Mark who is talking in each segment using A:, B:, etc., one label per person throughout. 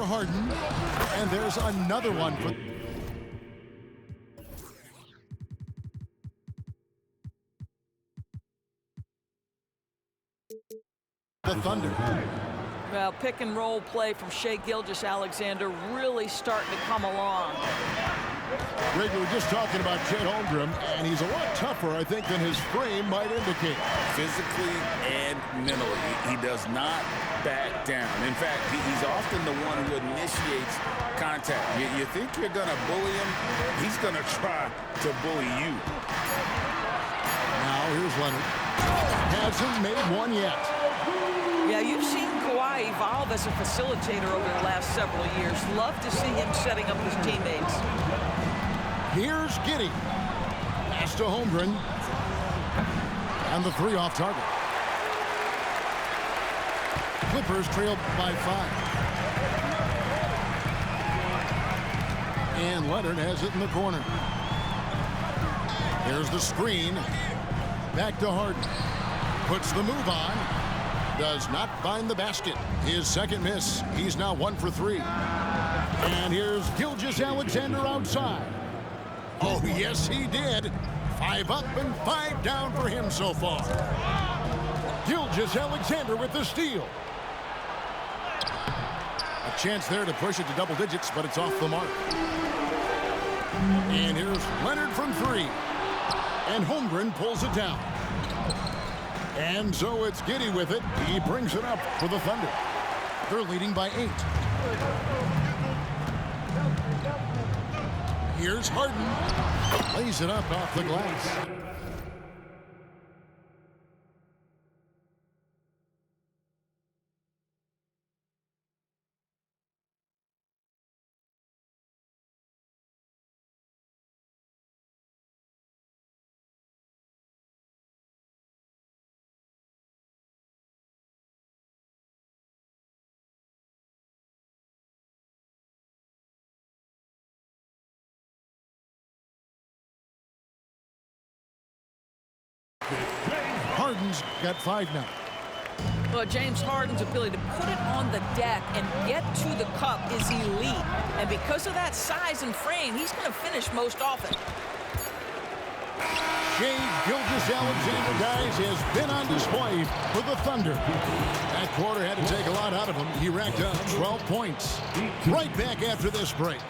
A: Harden. And there's another one for the Thunder.
B: Well, pick and roll play from Shai Gilgeous-Alexander really starting to come along.
A: Greg, we were just talking about Chet Holmgren, and he's a lot tougher, I think, than his frame might indicate.
C: Physically and mentally, he does not back down. In fact, he's often the one who initiates contact. You think you're going to bully him, he's going to try to bully you.
A: Now, here's Leonard. Hasn't made one yet.
B: Yeah, you've seen Kawhi evolve as a facilitator over the last several years. Love to see him setting up his teammates.
A: Here's Giddey. Pass to Holmgren. And the three off target. Clippers trail by 5. And Leonard has it in the corner. Here's the screen. Back to Harden. Puts the move on. Does not find the basket. His second miss. He's now 1 for 3. And here's Gilgeous-Alexander outside. Oh, yes, he did. 5 up and 5 down for him so far. Gilgeous-Alexander with the steal. A chance there to push it to double digits, but it's off the mark. And here's Leonard from 3. And Holmgren pulls it down. And so it's Giddey with it. He brings it up for the Thunder. They're leading by 8. Here's Harden. Lays it up off the glass. Harden's got 5 now.
B: Well, James Harden's ability to put it on the deck and get to the cup is elite. And because of that size and frame, he's going to finish most often.
A: Shai Gilgeous-Alexander, guys, has been on display for the Thunder. That quarter had to take a lot out of him. He racked up 12 points. Right back after this break.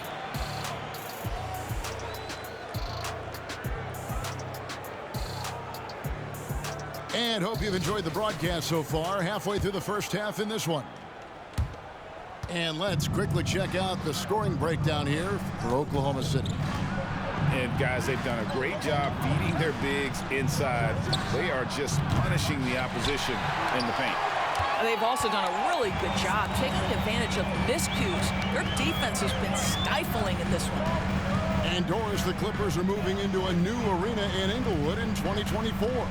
A: And hope you've enjoyed the broadcast so far. Halfway through the first half in this one. And let's quickly check out the scoring breakdown here for Oklahoma City.
C: And guys, they've done a great job feeding their bigs inside. They are just punishing the opposition in the paint.
B: They've also done a really good job taking advantage of miscues. Their defense has been stifling in this one.
A: And Doris, the Clippers are moving into a new arena in Inglewood in 2024.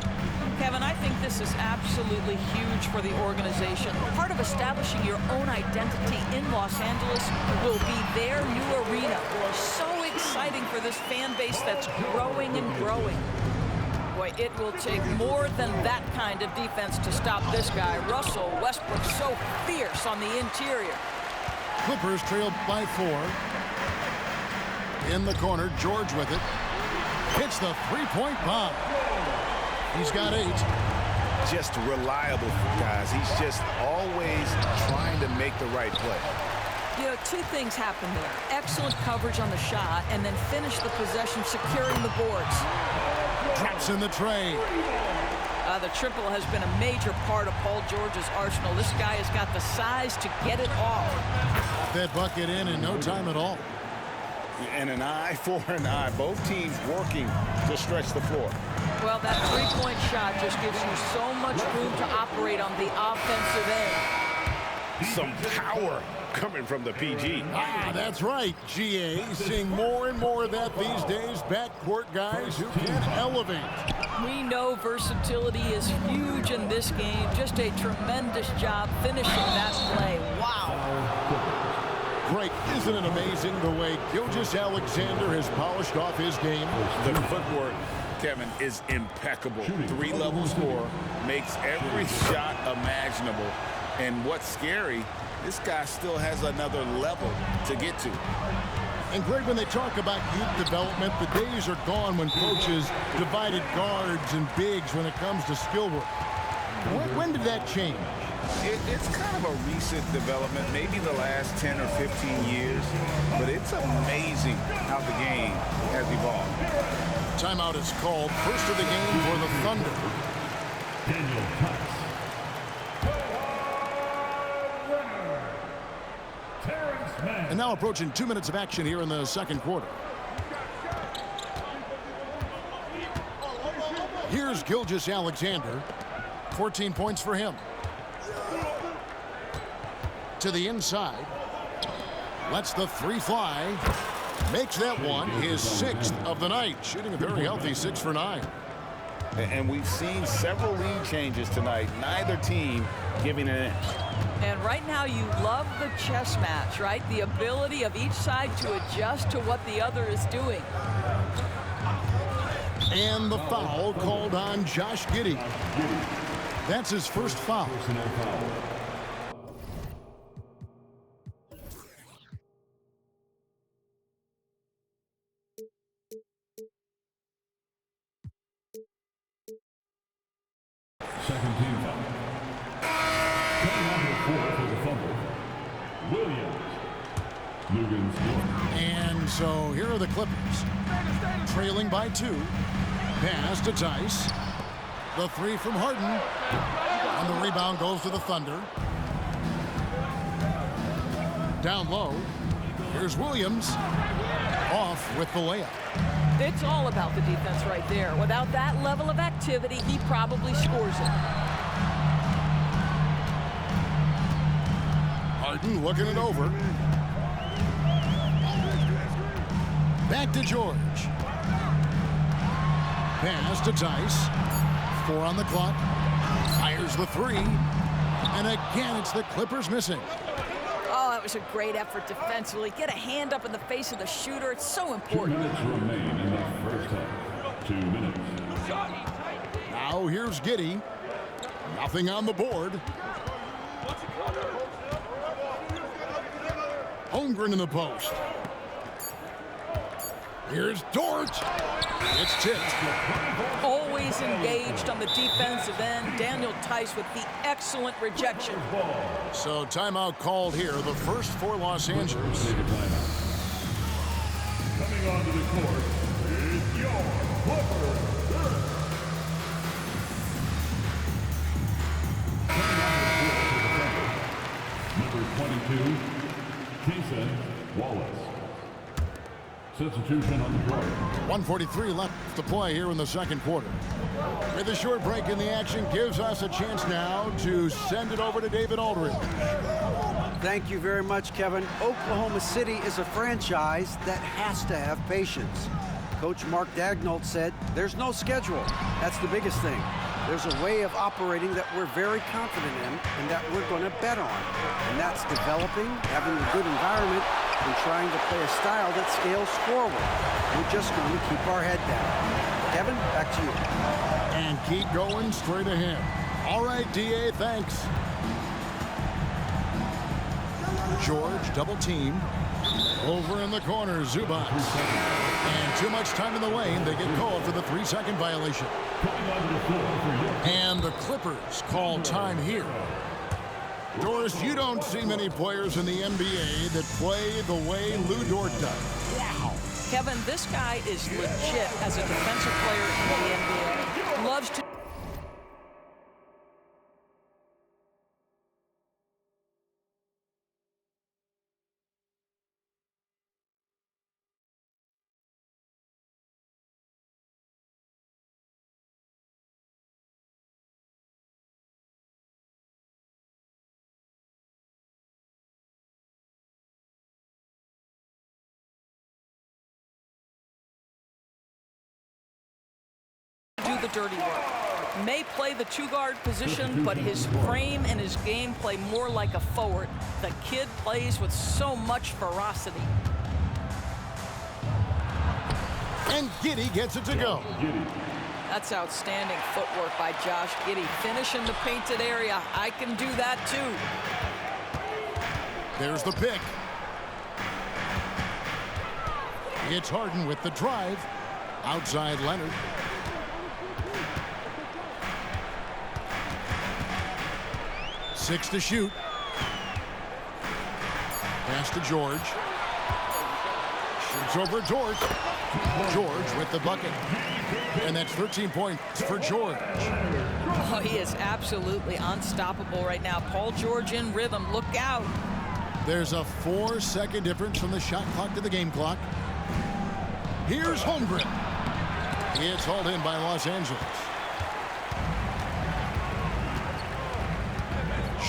B: Kevin, I think this is absolutely huge for the organization. Part of establishing your own identity in Los Angeles will be their new arena. So exciting for this fan base that's growing and growing. Boy, it will take more than that kind of defense to stop this guy. Russell Westbrook so fierce on the interior.
A: Clippers trailed by 4. In the corner, George with it. Hits the three-point bomb. He's got 8.
C: Just reliable, guys. He's just always trying to make the right play.
B: You know, 2 things happen there. Excellent coverage on the shot, and then finish the possession securing the boards.
A: Drops in the tray.
B: The triple has been a major part of Paul George's arsenal. This guy has got the size to get it off.
A: Got that bucket in no time at all.
C: And an eye for an eye. Both teams working to stretch the floor.
B: Well, that three-point shot just gives you so much room to operate on the offensive end.
C: Some power coming from the PG.
A: That's right, GA. Seeing more and more of that these days. Backcourt guys who can elevate.
B: We know versatility is huge in this game. Just a tremendous job finishing that play. Wow.
A: Greg, isn't it amazing the way Gilgeous-Alexander has polished off his game?
C: The footwork, Kevin, is impeccable. 3-level score, makes every shot imaginable. And what's scary, this guy still has another level to get to.
A: And Greg, when they talk about youth development, the days are gone when coaches divided guards and bigs when it comes to skill work. When did that change?
C: It's kind of a recent development, maybe the last 10 or 15 years, but it's amazing how the game has evolved.
A: Timeout is called. First of the game for the Thunder.
D: Daniel Tice.
A: And now approaching 2 minutes of action here in the second quarter. Here's Gilgeous-Alexander. 14 points for him. To the inside. Lets the three fly. Makes that one his 6th of the night. Shooting a very healthy 6 for 9.
C: And we've seen several lead changes tonight. Neither team giving an inch.
B: And right now you love the chess match, right? The ability of each side to adjust to what the other is doing.
A: And the foul called on Josh Giddey. That's his first foul.
D: Second team foul. Coming on to the floor for the Thunder, Williams. Lugens.
A: And so here are the Clippers. Trailing by 2. Pass to Tice. The three from Harden. And the rebound goes to the Thunder. Down low. Here's Williams. Off with the layup.
B: It's all about the defense right there. Without that level of activity, he probably scores it.
A: Harden looking it over. Back to George. Pass to Tice. 4 on the clock. Fires the 3. And again, it's the Clippers missing.
B: Oh, that was a great effort defensively. Get a hand up in the face of the shooter. It's so
D: 2
B: important.
D: minutes remain in the first half. 2 minutes.
A: Now here's Giddey. Nothing on the board. Holmgren in the post. Here's Dort. It's tipped.
B: Always engaged on the defensive end. Daniel Tice with the excellent rejection.
A: So timeout called here. The first for Los Angeles.
D: Take a timeout. Coming onto the court is your Clippers. Coming on the court for the Thunder, number 22, Cason Wallace. Substitution on the court.
A: 1:43 left to play here in the second quarter. With a short break in the action gives us a chance now to send it over to David Aldridge.
E: Thank you very much, Kevin. Oklahoma City is a franchise that has to have patience. Coach Mark Daigneault said, there's no schedule. That's the biggest thing. There's a way of operating that we're very confident in and that we're going to bet on. And that's developing, having a good environment, and trying to play a style that scales forward. We're just going to keep our head down. Kevin, back to you.
A: And keep going straight ahead. All right, D.A., thanks. George double teamed. Over in the corner, Zubac. And too much time in the lane. They get called for the 3-second violation. And the Clippers call time here. Doris, you don't see many players in the NBA that play the way Lou Dort does. Wow.
B: Kevin, this guy is legit as a defensive player in the NBA. Loves to... do the dirty work. May play the 2-guard position, but his frame and his game play more like a forward. The kid plays with so much ferocity.
A: And Giddey gets it to go.
B: That's outstanding footwork by Josh Giddey. Finish in the painted area. I can do that too.
A: There's the pick. It's Harden with the drive. Outside Leonard. Six to shoot. Pass to George. Shoots over George. George with the bucket. And that's 13 points for George.
B: Oh, he is absolutely unstoppable right now. Paul George in rhythm. Look out.
A: There's a 4-second difference from the shot clock to the game clock. Here's Holmgren. It's hauled in by Los Angeles.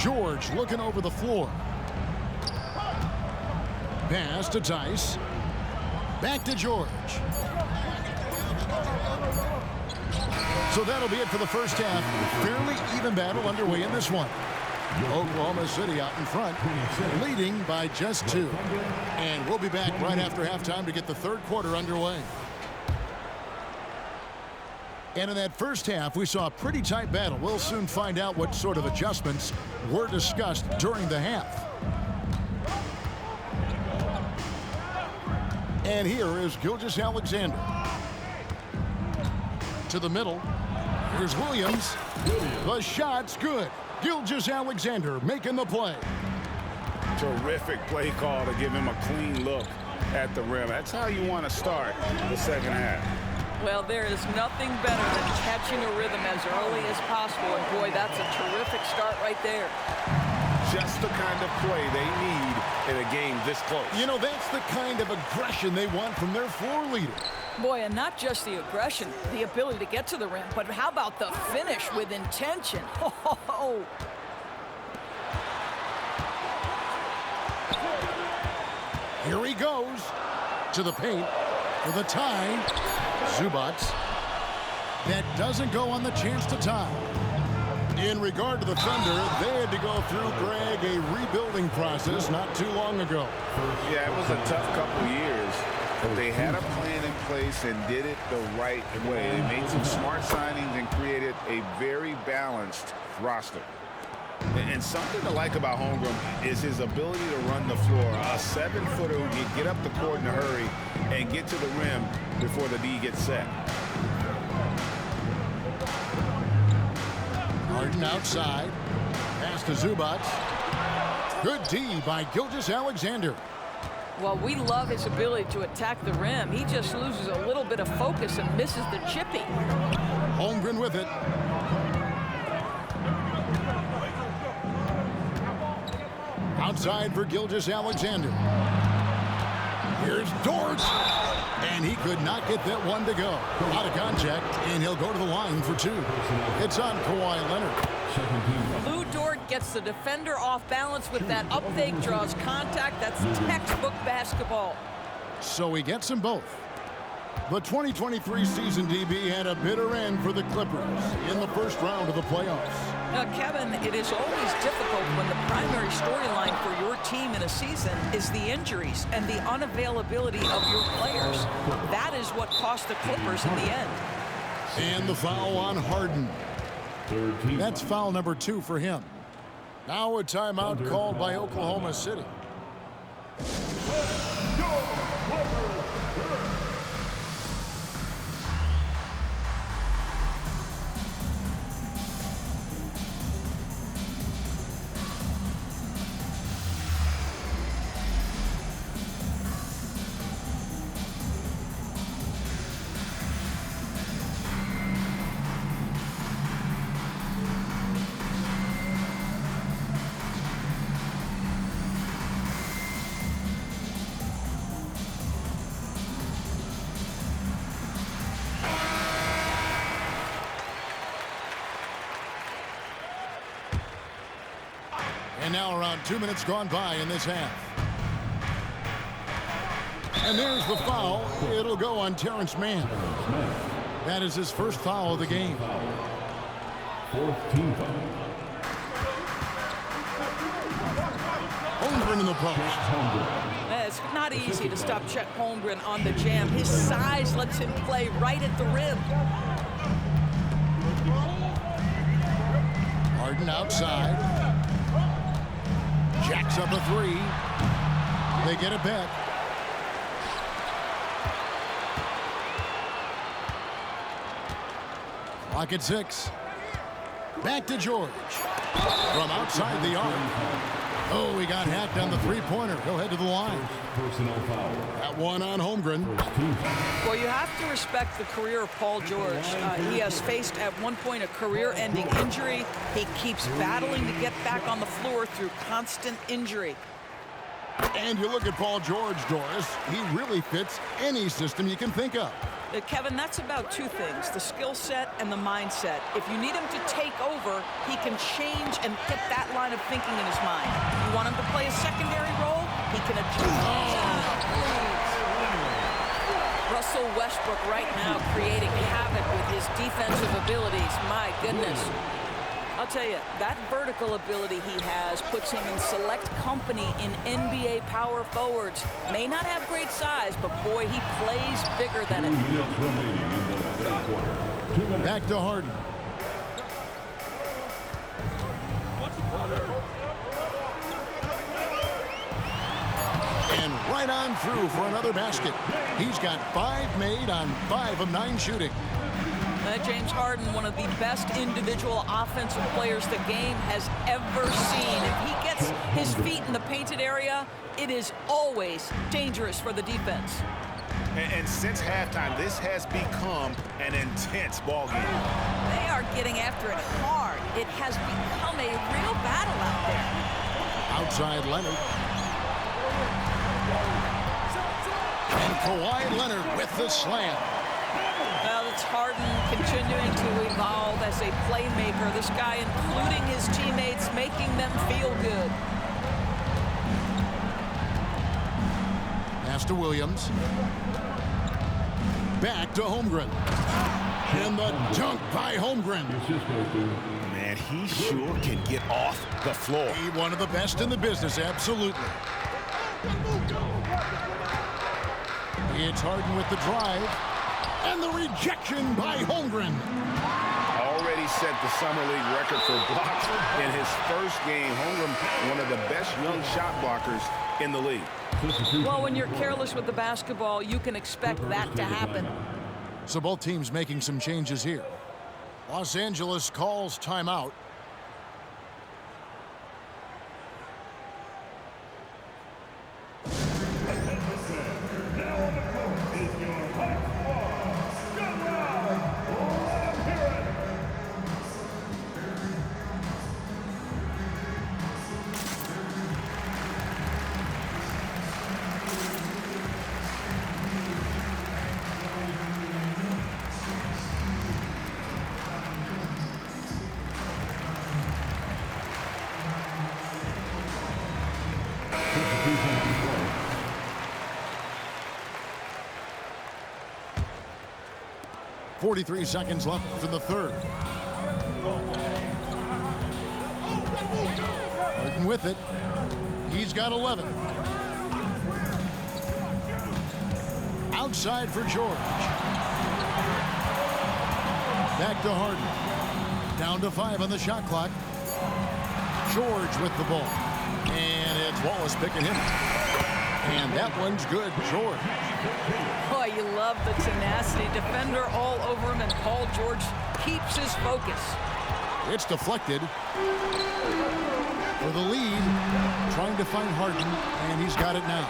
A: George looking over the floor. Pass to Tice. Back to George. So that'll be it for the first half. Fairly even battle underway in this one. Oklahoma City out in front, leading by just 2. And we'll be back right after halftime to get the third quarter underway. And in that first half, we saw a pretty tight battle. We'll soon find out what sort of adjustments were discussed during the half. And here is Gilgeous-Alexander. To the middle. Here's Williams. The shot's good. Gilgeous-Alexander making the play.
C: Terrific play call to give him a clean look at the rim. That's how you want to start the second half.
B: Well, there is nothing better than catching a rhythm as early as possible. And boy, that's a terrific start right there.
C: Just the kind of play they need in a game this close.
A: You know, that's the kind of aggression they want from their floor leader.
B: Boy, and not just the aggression, the ability to get to the rim, but how about the finish with intention? Oh.
A: Here he goes to the paint for the tie. Zubac. That doesn't go on the chance to tie. In regard to the Thunder, they had to go through, Greg, a rebuilding process not too long ago.
C: Yeah, it was a tough couple years. But they had a plan in place and did it the right way. They made some smart signings and created a very balanced roster. And something to like about Holmgren is his ability to run the floor. A 7-footer who can get up the court in a hurry and get to the rim before the D gets set.
A: Harden outside. Pass to Zubac. Good D by Gilgeous-Alexander.
B: Well, we love his ability to attack the rim. He just loses a little bit of focus and misses the chippy.
A: Holmgren with it. Outside for Gilgeous-Alexander. Here's Dort. And he could not get that one to go. Out of contact, and he'll go to the line for 2. It's on Kawhi Leonard.
B: Lou Dort gets the defender off balance with that up fake, draws contact. That's textbook basketball.
A: So he gets them both. The 2023 season, DB, had a bitter end for the Clippers in the first round of the playoffs.
B: Now, Kevin, it is always difficult when the primary storyline for your team in a season is the injuries and the unavailability of your players. That is what cost the Clippers in the end.
A: And the foul on Harden. That's foul number 2 for him. Now a timeout called by Oklahoma City. And now around 2 minutes gone by in this half. And there's the foul. It'll go on Terrence Mann. That is his first foul of the game.
D: 4th team foul.
A: Holmgren in the post.
B: It's not easy to stop Chet Holmgren on the jam. His size lets him play right at the rim.
A: Harden outside. Jacks up a three. They get it back. Clock at 6. Back to George. From outside the arc. Oh, he got hacked on the three-pointer. He'll head to the line.
D: Personal foul.
A: That one on Holmgren.
B: Well, you have to respect the career of Paul George. He has faced at one point a career-ending injury. He keeps battling to get back on the floor through constant injury.
A: And you look at Paul George, Doris. He really fits any system you can think of.
B: Kevin, that's about two things, the skill set and the mindset. If you need him to take over, he can change and get that line of thinking in his mind. You want him to play a secondary role, he can adjust. Russell Westbrook right now creating havoc with his defensive abilities. My goodness. I'll tell you, that vertical ability he has puts him in select company in NBA power forwards. May not have great size, but boy, he plays bigger than it.
A: Back to Harden. And right on through for another basket. He's got 5 made on 5 of 9 shooting.
B: James Harden, one of the best individual offensive players the game has ever seen. If he gets his feet in the painted area, it is always dangerous for the defense.
F: And since halftime, this has become an intense ball game.
B: They are getting after it hard. It has become a real battle out there.
A: Outside Leonard. And Kawhi Leonard with the slam.
B: Well, it's Harden continuing to evolve as a playmaker. This guy, including his teammates, making them feel good.
A: Pass to Williams. Back to Holmgren. And the dunk by Holmgren.
F: Man, he sure can get off the floor.
A: He one of the best in the business, absolutely. It's Harden with the drive. And the rejection by Holmgren.
F: Already set the Summer League record for blocks in his first game. Holmgren, one of the best young shot blockers in the league.
B: Well, when you're careless with the basketball, you can expect that to happen.
A: So both teams making some changes here. Los Angeles calls timeout. .43 seconds left in the third. Harden with it. He's got 11. Outside for George. Back to Harden. Down to 5 on the shot clock. George with the ball. And it's Wallace picking him. And that one's good, George.
B: Boy, you love the tenacity. Defender all over him, and Paul George keeps his focus.
A: It's deflected. For the lead, trying to find Harden, and he's got it now.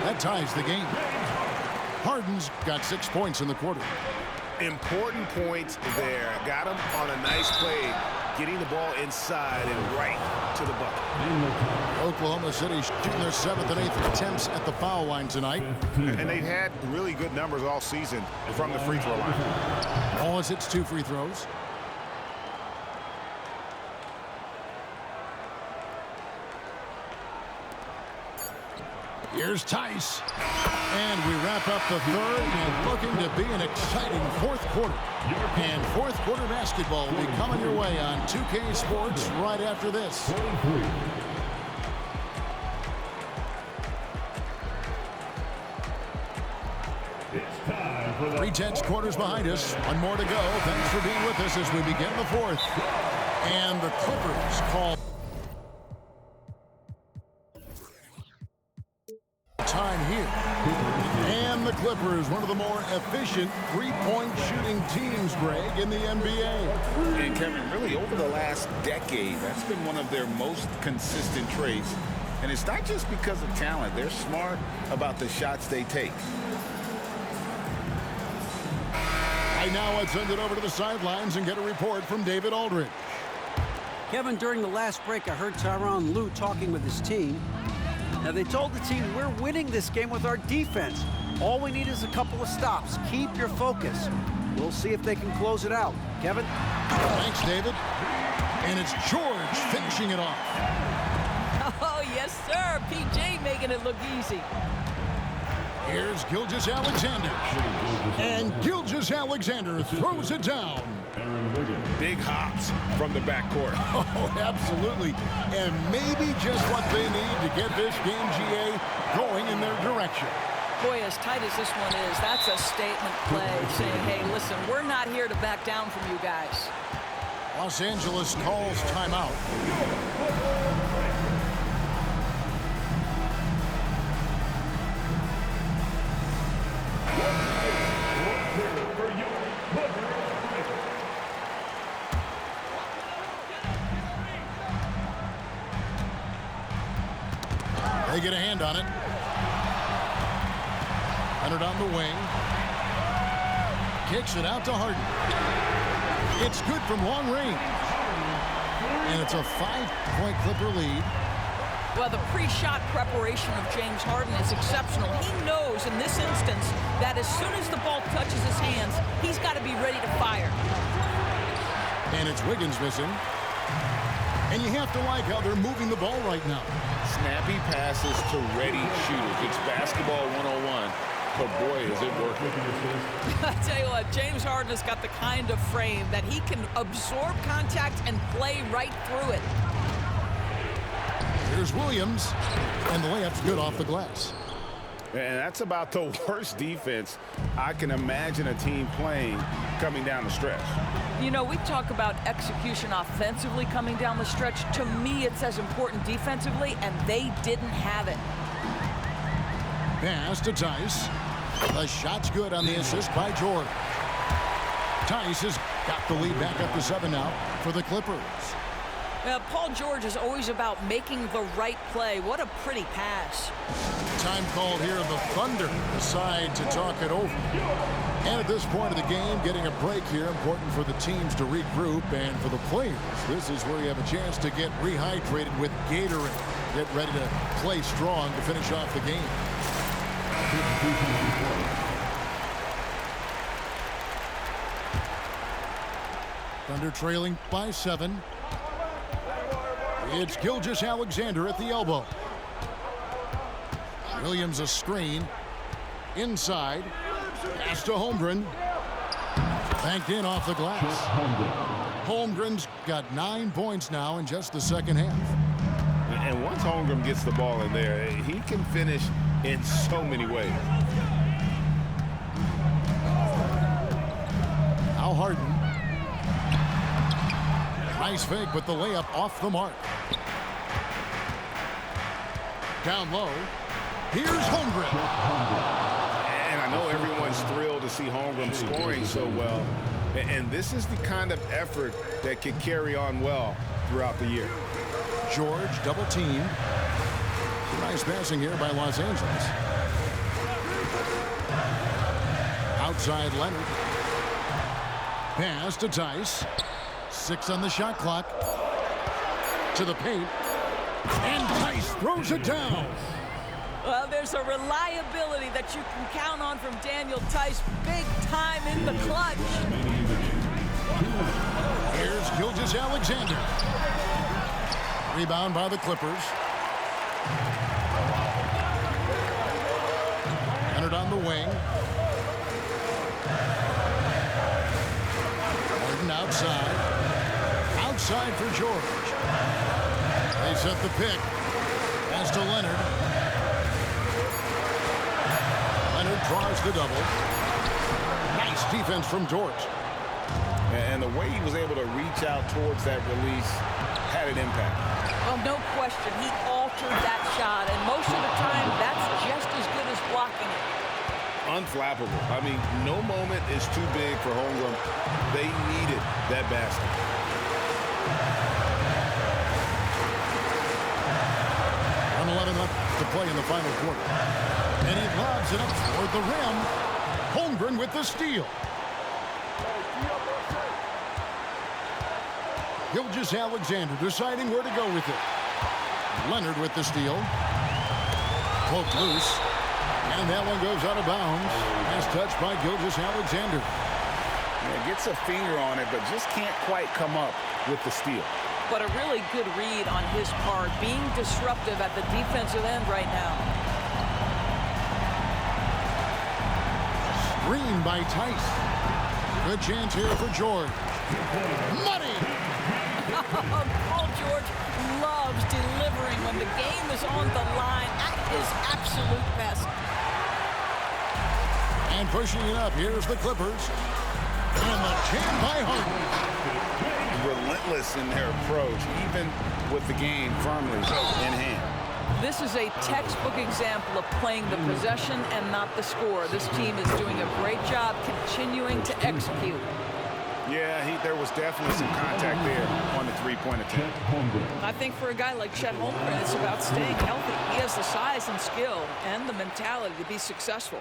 A: That ties the game. Harden's got 6 points in the quarter.
F: Important points there. Got him on a nice play, getting the ball inside and right to the bucket.
A: Oklahoma City shooting their 7th and 8th attempts at the foul line tonight.
F: And they've had really good numbers all season from the free throw line.
A: Wallace hits 2 free throws. Here's Tice. And we wrap up the third and looking to be an exciting fourth quarter. And fourth quarter basketball will be coming your way on 2K Sports right after this. Three-tenths quarters behind us. One more to go. Thanks for being with us as we begin the fourth. And the Clippers call time here. And the Clippers, one of the more efficient three-point shooting teams, Greg, in the NBA.
C: And Kevin, really over the last decade, that's been one of their most consistent traits. And it's not just because of talent. They're smart about the shots they take.
A: Right now, let's send it over to the sidelines and get a report from David Aldridge.
E: Kevin, during the last break, I heard Tyronn Lue talking with his team. Now, they told the team, we're winning this game with our defense. All we need is a couple of stops. Keep your focus. We'll see if they can close it out. Kevin?
A: Thanks, David. And it's George finishing it off.
B: Oh, yes, sir. PJ making it look easy.
A: Here's Gilgeous-Alexander. And Gilgeous-Alexander throws it down.
F: Big hops from the backcourt.
A: Oh, absolutely. And maybe just what they need to get this game, GA, going in their direction.
B: Boy, as tight as this one is, that's a statement play saying, hey, listen, we're not here to back down from you guys.
A: Los Angeles calls timeout. They get a hand on it. Leonard on the wing. Kicks it out to Harden. It's good from long range. And it's a 5-point Clipper lead.
B: Well, the pre-shot preparation of James Harden is exceptional. He knows in this instance that as soon as the ball touches his hands, he's got to be ready to fire.
A: And it's Wiggins missing. And you have to like how they're moving the ball right now.
C: Snappy passes to ready shooters. It's basketball 101. But boy, is it working.
B: I tell you what, James Harden has got the kind of frame that he can absorb contact and play right through it.
A: Here's Williams, and the layup's good off the glass.
F: And that's about the worst defense I can imagine a team playing coming down the stretch.
B: You know, we talk about execution offensively coming down the stretch. To me, it's as important defensively, and they didn't have it.
A: Pass to Tice. The shot's good on the assist by George. Tice has got the lead back up to 7 now for the Clippers.
B: Paul George is always about making the right play. What a pretty pass.
A: Time called here. The Thunder decide to talk it over. And at this point of the game, getting a break here, important for the teams to regroup, and for the players, this is where you have a chance to get rehydrated with Gatorade. Get ready to play strong to finish off the game. Thunder trailing by 7. It's Gilgeous-Alexander at the elbow. Williams a screen. Inside. Pass to Holmgren. Banked in off the glass. Holmgren's got 9 points now in just the second half.
F: And once Holmgren gets the ball in there, he can finish in so many ways.
A: Now Harden. Nice fake, but the layup off the mark. Down low. Here's Holmgren.
F: And I know everyone's thrilled to see Holmgren scoring so well. And this is the kind of effort that can carry on well throughout the year.
A: George double team. Nice passing here by Los Angeles. Outside Leonard. Pass to Tice. 6 on the shot clock. To the paint. And Tice throws it down.
B: Well, there's a reliability that you can count on from Daniel Tice. Big time in the clutch.
A: Here's Gilgeous-Alexander. Rebound by the Clippers. Leonard on the wing. Harden outside. Outside for George. They set the pick. Pass to Leonard. Leonard draws the double. Nice defense from George.
F: And the way he was able to reach out towards that release had an impact.
B: Well, no question. He altered countered that shot, and most of the time, that's just as good as blocking it.
F: Unflappable. I mean, no moment is too big for Holmgren. They needed that basket.
A: Left to play in the final quarter. And he lobs it up toward the rim. Holmgren with the steal. Gilgeous-Alexander deciding where to go with it. Leonard with the steal. Poked loose. And that one goes out of bounds. As touched by Gilgeous-Alexander.
C: Yeah, gets a finger on it, but just can't quite come up with the steal.
B: But a really good read on his part, being disruptive at the defensive end right now.
A: Screen by Tice. Good chance here for George. Money!
B: Paul George loves delivering when the game is on the line at his absolute best.
A: And pushing it up, here's the Clippers. And the jam by Harden.
C: Relentless in their approach, even with the game firmly in hand.
B: This is a textbook example of playing the possession and not the score. This team is doing a great job continuing to execute.
F: Yeah, there was definitely some contact there on the three-point attempt.
B: I think for a guy like Chet Holmgren, it's about staying healthy. He has the size and skill and the mentality to be successful.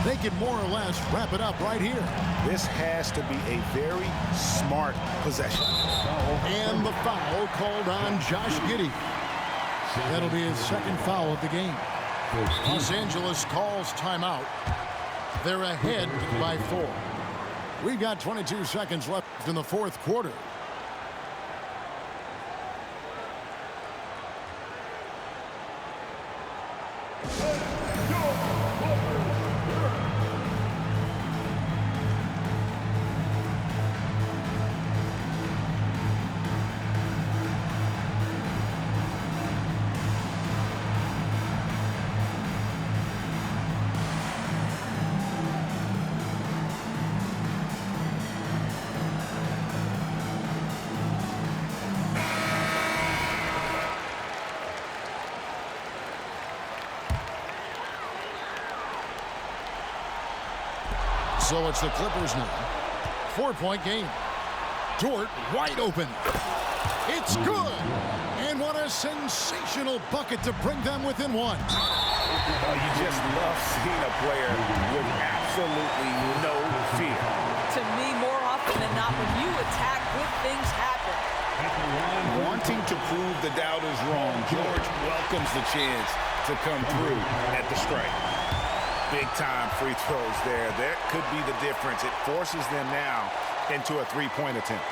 A: They can more or less wrap it up right here.
F: This has to be a very smart possession.
A: And the foul called on Josh Giddey. That'll be his second foul of the game. Los Angeles calls timeout. They're ahead by 4. We've got 22 seconds left in the fourth quarter. So it's the Clippers now. 4-point game. Dort wide open. It's good. And what a sensational bucket to bring them within 1.
C: You just love seeing a player with absolutely no fear.
B: To me, more often than not, when you attack, good things happen.
C: Wanting to prove the doubters wrong, George welcomes the chance to come through at the strike.
F: Big-time free throws there. That could be the difference. It forces them now into a three-point attempt.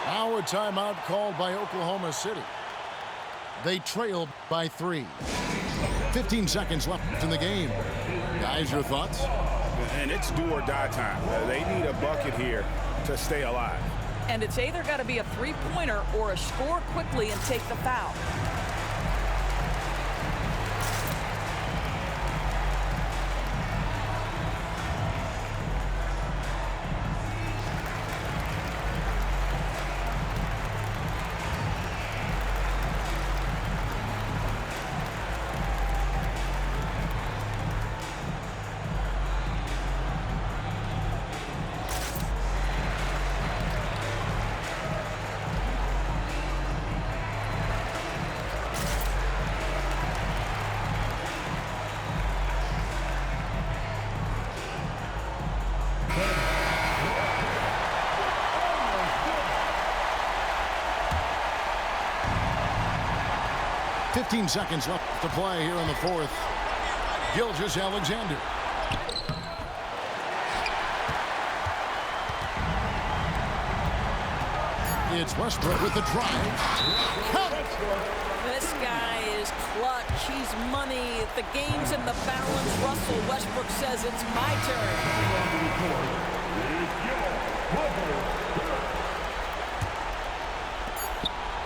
A: Now a timeout called by Oklahoma City. They trail by 3. 15 seconds left in the game. Guys, your thoughts?
F: And it's do-or-die time. They need a bucket here to stay alive.
B: And it's either got to be a three-pointer or a score quickly and take the foul.
A: Fifteen seconds left to play here in the fourth. Gilgeous-Alexander. It's Westbrook with the drive. Count it!
B: This guy is clutch. He's money. The game's in the balance. Russell Westbrook says it's my turn.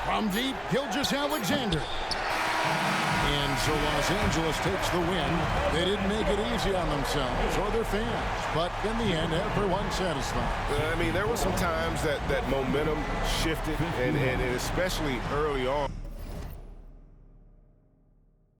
A: From deep, Gilgeous-Alexander. And So Los Angeles takes the win. They didn't make it easy on themselves or their fans, but in the end, everyone satisfied.
F: I mean, there were some times that momentum shifted, and especially early on.